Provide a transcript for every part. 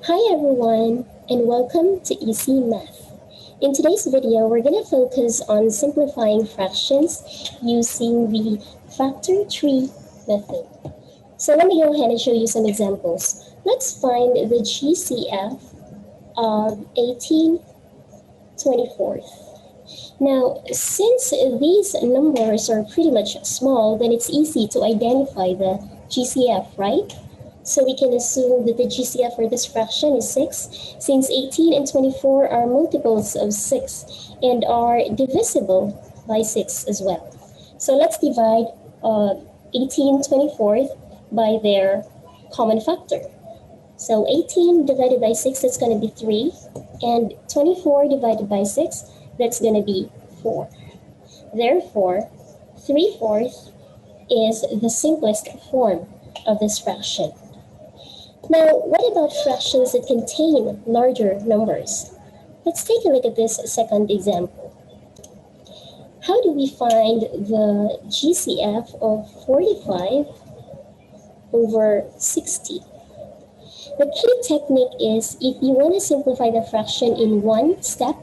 Hi everyone, and welcome to Easy Math. In today's video, we're going to focus on simplifying fractions using the factor tree method. So let me go ahead and show you some examples. Let's find the GCF of 18/24. Now, since these numbers are pretty much small, then it's easy to identify the GCF, right? So we can assume that the GCF for this fraction is 6, since 18 and 24 are multiples of 6 and are divisible by 6 as well. So let's divide 18/24 by their common factor. So 18 divided by 6, that's going to be 3, and 24 divided by 6, that's going to be 4. Therefore, 3/4 is the simplest form of this fraction. Now, what about fractions that contain larger numbers? Let's take a look at this second example. How do we find the GCF of 45 over 60? The key technique is if you want to simplify the fraction in one step,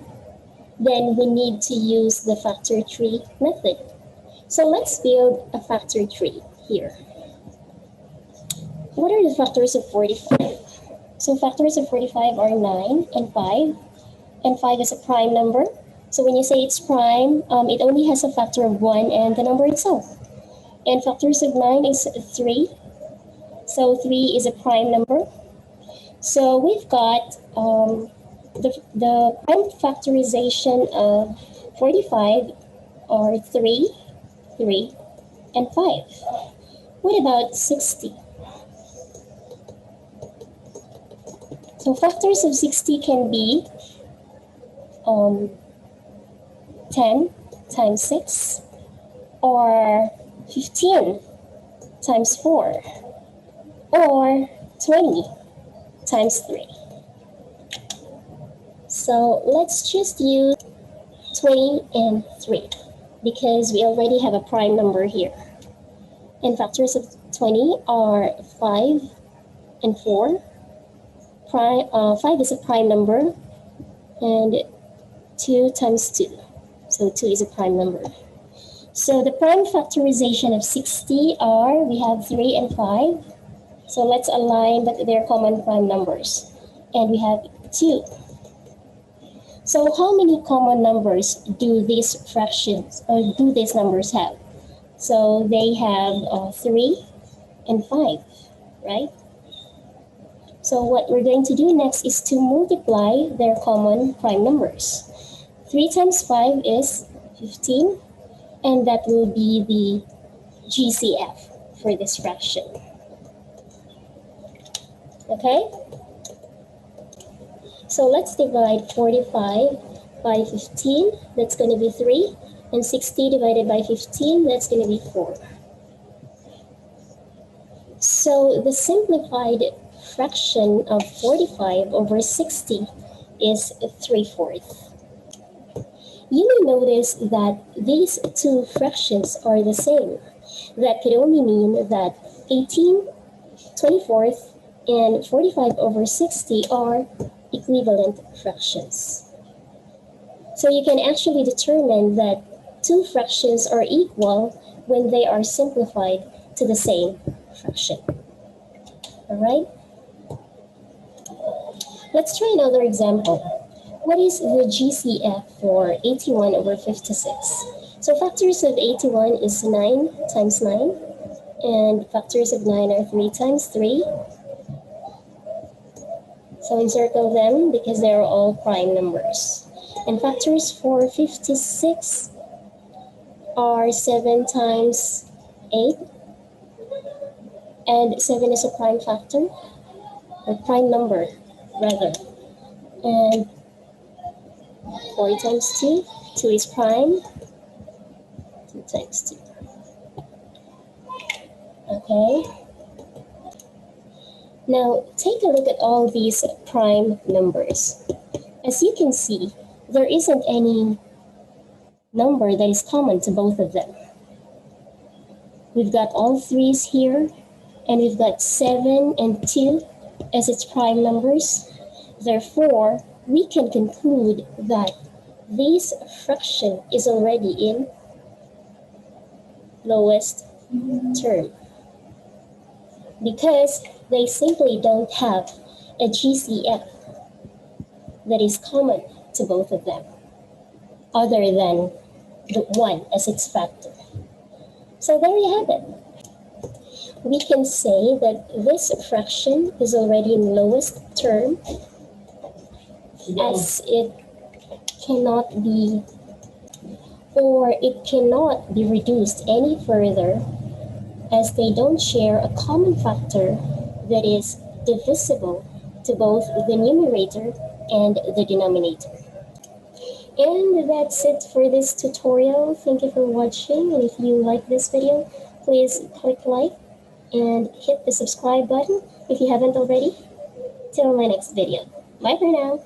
then we need to use the factor tree method. So let's build a factor tree here. What are the factors of 45? So factors of 45 are 9 and 5. And 5 is a prime number. So when you say it's prime, it only has a factor of 1 and the number itself. And factors of 9 is 3. So 3 is a prime number. So we've got the prime factorization of 45 are 3, 3, and 5. What about 60? So factors of 60 can be 10 times 6 or 15 times 4 or 20 times 3. So let's just use 20 and 3 because we already have a prime number here. And factors of 20 are 5 and 4. 5 is a prime number, and 2 times 2. So 2 is a prime number. So the prime factorization of 60 are, we have 3 and 5. So let's align their common prime numbers. And we have 2. So how many common numbers do these fractions, or do these numbers have? So they have 3 and 5, right? So what we're going to do next is to multiply their common prime numbers. 3 times 5 is 15, and that will be the GCF for this fraction. Okay? So let's divide 45 by 15, that's going to be 3, and 60 divided by 15, that's going to be 4. So the simplified fraction of 45 over 60 is 3/4. You may notice that these two fractions are the same. That could only mean that 18/24 and 45 over 60 are equivalent fractions. So you can actually determine that two fractions are equal when they are simplified to the same fraction. All right? Let's try another example. What is the GCF for 81 over 56? So factors of 81 is 9 times 9, and factors of 9 are 3 times 3. So encircle them because they are all prime numbers. And factors for 56 are 7 times 8, and 7 is a prime factor, or prime number rather. And 4 times 2, 2 is prime, 2 times 2. Okay. Now, take a look at all these prime numbers. As you can see, there isn't any number that is common to both of them. We've got all 3's here, and we've got 7 and 2 as its prime numbers. Therefore, we can conclude that this fraction is already in lowest term because they simply don't have a GCF that is common to both of them other than the 1 as its factor. So there you have it. We can say that this fraction is already in lowest term as it cannot be reduced any further as they don't share a common factor that is divisible to both the numerator and the denominator. And that's it for this tutorial. Thank you for watching, and if you like this video, please click like and hit the subscribe button if you haven't already. Till my next video. Bye for now.